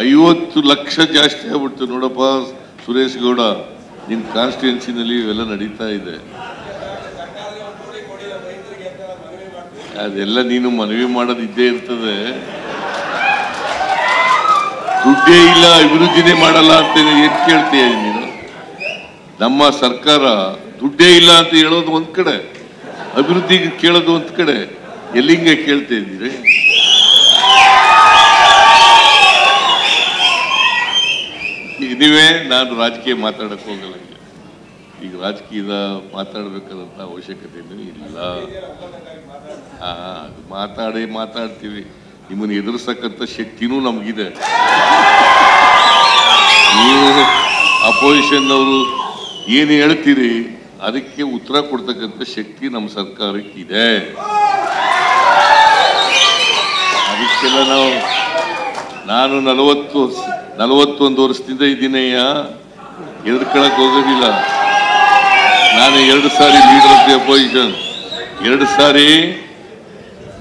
50 ಲಕ್ಷ ಜಾಸ್ತಿ ಆಗ್ಬಿಡ್ತು ನೋಡಪ್ಪ ಸುರೇಶ್ ಗೌಡ, ನಿನ್ನ ಕಾನ್ಸ್ಟಿಟ್ಯೂನ್ಸಿನಲ್ಲಿ ಇವೆಲ್ಲ ನಡೀತಾ ಇದೆ. ಅದೆಲ್ಲ ನೀನು ಮನವಿ ಮಾಡೋದು ಇದ್ದೇ ಇರ್ತದೆ. ದುಡ್ಡೇ ಇಲ್ಲ, ಅಭಿವೃದ್ಧಿನೇ ಮಾಡಲ್ಲ ಅಂತ ಏನ್ ಕೇಳ್ತೀಯ ನೀನು? ನಮ್ಮ ಸರ್ಕಾರ ದುಡ್ಡೇ ಇಲ್ಲ ಅಂತ ಹೇಳೋದು ಒಂದ್ ಕಡೆ, ಅಭಿವೃದ್ಧಿಗೆ ಕೇಳೋದು ಒಂದ್ ಕಡೆ. ಎಲ್ಲಿಂಗ ಕೇಳ್ತಾ ಇದ್ದೀರಿ? ನೀವೇ ನಾನು ರಾಜಕೀಯ ಮಾತಾಡಕ್ ಹೋಗಲ್ಲ. ಈಗ ರಾಜಕೀಯದ ಮಾತಾಡ್ಬೇಕಾದಂತ ಅವಶ್ಯಕತೆ ಇಲ್ಲ. ಮಾತಾಡ್ತೀವಿ. ನಿಮ್ಮನ್ನು ಎದುರಿಸಕ್ಕಂತ ಶಕ್ತಿನೂ ನಮಗಿದೆ. ನೀವು ಅಪೋಸಿಷನ್ ಅವರು ಏನು ಹೇಳ್ತೀರಿ ಅದಕ್ಕೆ ಉತ್ತರ ಕೊಡ್ತಕ್ಕಂಥ ಶಕ್ತಿ ನಮ್ಮ ಸರ್ಕಾರಕ್ಕಿದೆ. ಅದಕ್ಕೆಲ್ಲ ನಾನು 41 ವರ್ಷದಿಂದ ಇದ್ದೀನಯ್ಯ, ಎದುರ್ಕೊಳಕ್ ಹೋಗೋದಿಲ್ಲ. ನಾನು 2 ಸಾರಿ ಲೀಡರ್ ಆಫ್ ದಿ ಅಪೋಸಿಷನ್, 2 ಸಾರಿ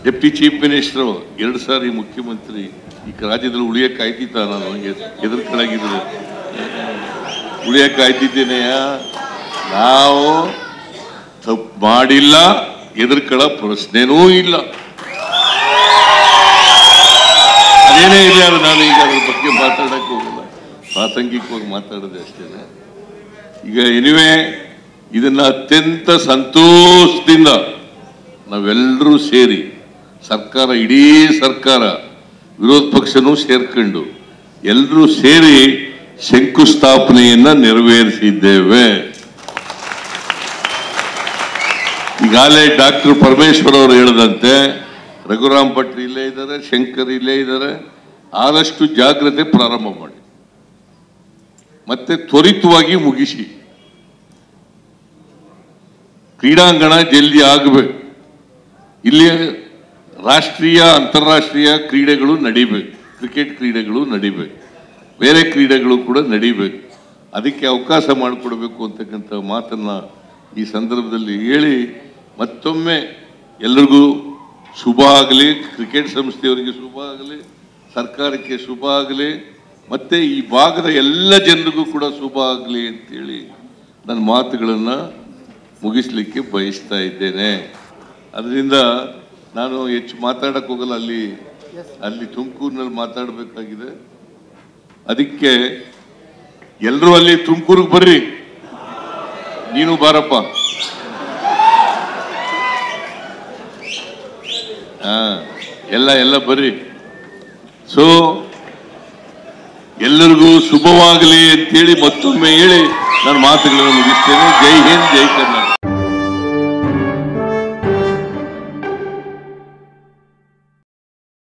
ಡೆಪ್ಟಿ ಚೀಫ್ ಮಿನಿಸ್ಟರ್, 2 ಸಾರಿ ಮುಖ್ಯಮಂತ್ರಿ. ಈ ರಾಜ್ಯದಲ್ಲಿ ಉಳಿಯಕ್ಕೆ ಆಯ್ತಿತ್ತ? ನಾನು ಎದುರ್ಕೊಳಗಿದ್ರೆ ಉಳಿಯಕ್ಕೆ ಆಯ್ತಿದ್ದೇನೆಯ? ನಾವು ತಪ್ಪು ಮಾಡಿಲ್ಲ, ಎದುರ್ಕೊಳ್ಳೋ ಪ್ರಶ್ನೆನೂ ಇಲ್ಲ. ಅದೇನೇ ಇಲ್ಲ, ನಾನು ಈಗ ಅದ್ರ ಬಗ್ಗೆ ಮಾತಾಡಕ್ಕೆ ಹೋಗಲ್ಲ, ಪ್ರಾಸಂಗಿಕವಾಗಿ ಮಾತಾಡೋದೆ ಅಷ್ಟೇನೆ. ಈಗ ಎನಿವೆ ಇದನ್ನ ಅತ್ಯಂತ ಸಂತೋಷದಿಂದ ನಾವೆಲ್ಲರೂ ಸೇರಿ ಸರ್ಕಾರ, ಇಡೀ ಸರ್ಕಾರ, ವಿರೋಧ ಪಕ್ಷನೂ ಸೇರ್ಕೊಂಡು ಎಲ್ಲರೂ ಸೇರಿ ಶಂಕುಸ್ಥಾಪನೆಯನ್ನ ನೆರವೇರಿಸಿದ್ದೇವೆ. ಈಗಾಗಲೇ ಡಾಕ್ಟರ್ ಪರಮೇಶ್ವರ್ ಅವರು ಹೇಳಿದಂತೆ ರಘುರಾಮ್ ಭಟ್ ಇಲ್ಲೇ ಇದ್ದಾರೆ, ಶಂಕರ್ ಇಲ್ಲೇ ಇದ್ದಾರೆ. ಆದಷ್ಟು ಜಾಗ್ರತೆ ಪ್ರಾರಂಭ ಮಾಡಿ, ಮತ್ತೆ ತ್ವರಿತವಾಗಿ ಮುಗಿಸಿ. ಕ್ರೀಡಾಂಗಣ ಜಲ್ದಿ ಆಗಬೇಕು. ಇಲ್ಲಿ ರಾಷ್ಟ್ರೀಯ ಅಂತಾರಾಷ್ಟ್ರೀಯ ಕ್ರೀಡೆಗಳು ನಡೀಬೇಕು, ಕ್ರಿಕೆಟ್ ಕ್ರೀಡೆಗಳು ನಡೀಬೇಕು, ಬೇರೆ ಕ್ರೀಡೆಗಳು ಕೂಡ ನಡೀಬೇಕು. ಅದಕ್ಕೆ ಅವಕಾಶ ಮಾಡಿಕೊಡ್ಬೇಕು ಅಂತಕ್ಕಂಥ ಮಾತನ್ನ ಈ ಸಂದರ್ಭದಲ್ಲಿ ಹೇಳಿ ಮತ್ತೊಮ್ಮೆ ಎಲ್ಲರಿಗೂ ಶುಭ ಆಗಲಿ. ಕ್ರಿಕೆಟ್ ಸಂಸ್ಥೆಯವರಿಗೆ ಶುಭ ಆಗಲಿ, ಸರ್ಕಾರಕ್ಕೆ ಶುಭ ಆಗಲಿ, ಮತ್ತೆ ಈ ಭಾಗದ ಎಲ್ಲ ಜನರಿಗೂ ಕೂಡ ಶುಭ ಆಗಲಿ ಅಂತೇಳಿ ನನ್ನ ಮಾತುಗಳನ್ನು ಮುಗಿಸ್ಲಿಕ್ಕೆ ಬಯಸ್ತಾ ಇದ್ದೇನೆ. ಅದರಿಂದ ನಾನು ಹೆಚ್ಚು ಮಾತಾಡಕ್ಕೆ ಹೋಗಲ್ಲ. ಅಲ್ಲಿ ತುಮಕೂರಿನಲ್ಲಿ ಮಾತಾಡಬೇಕಾಗಿದೆ. ಅದಕ್ಕೆ ಎಲ್ಲರೂ ಅಲ್ಲಿ ತುಮಕೂರಿಗೆ ಬರ್ರಿ, ನೀನು ಬಾರಪ್ಪ. ಎಲ್ಲ ಬರ್ರಿ. ಸೊ ಎಲ್ಲರಿಗೂ ಶುಭವಾಗಲಿ ಅಂತೇಳಿ ಮತ್ತೊಮ್ಮೆ ಹೇಳಿ ನನ್ನ ಮಾತುಗಳನ್ನು ಮುಗಿಸ್ತೇನೆ. ಜೈ ಹಿಂದ್, ಜೈ ಕರ್ನಾಟಕ.